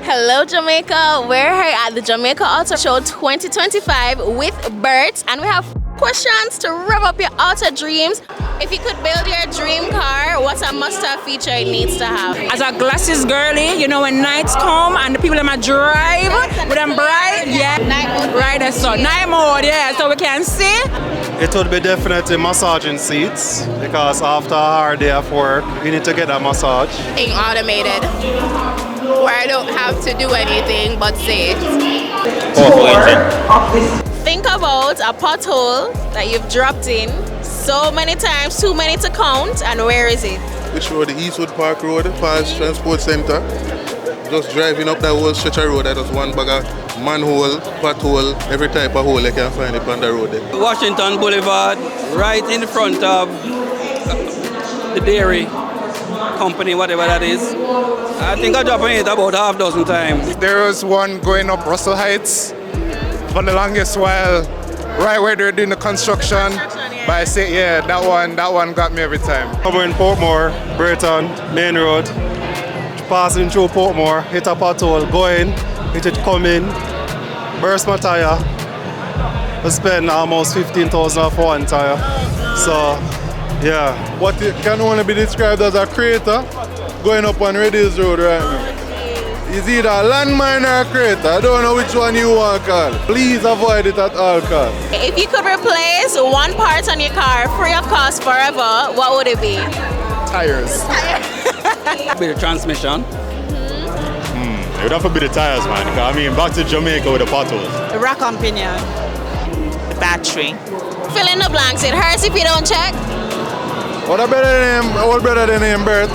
Hello Jamaica, we're here at the Jamaica Auto Show 2025 with Bert, and we have questions to rev up your auto dreams. If you could build your dream car, what's a must-have feature it needs to have? As a glasses girly, you know when nights come and the people in my drive with them bright, yeah, Night mode. right, so night mode, yeah, so we can see. It would be definitely massaging seats because after a hard day of work, you need to get a massage. Being automated, where I don't have to do anything but sit. Think about a pothole that you've dropped in so many times, too many to count, and where is it? Which road? The Eastwood Park Road, past Transport Center. Just driving up that whole stretch of road, that was one bag of manhole, pothole, every type of hole you can find it on the road there. Washington Boulevard, right in front of the dairy company, whatever that is. I think I dropped it about half dozen times. There was one going up Russell Heights for the longest while, right where they're doing the construction. But I say, yeah, that one got me every time. Over in Portmore, Burton, Main Road, passing through Portmore, hit a pothole, going, hit it coming, burst my tire. I spent almost 15,000 for one tire. So, yeah. What it can only be described as a crater going up on Reddy's Road right now. It's either a landmine or a crater. I don't know which one you want to call. Please avoid it at all costs. If you could replace one part on your car free of cost forever, what would it be? Tires. Be the transmission. It would have to be the tires, man. I mean, back to Jamaica with the potholes. The rack on pinion. The battery. Fill in the blanks. It hurts if you don't check. What better than him, Bert?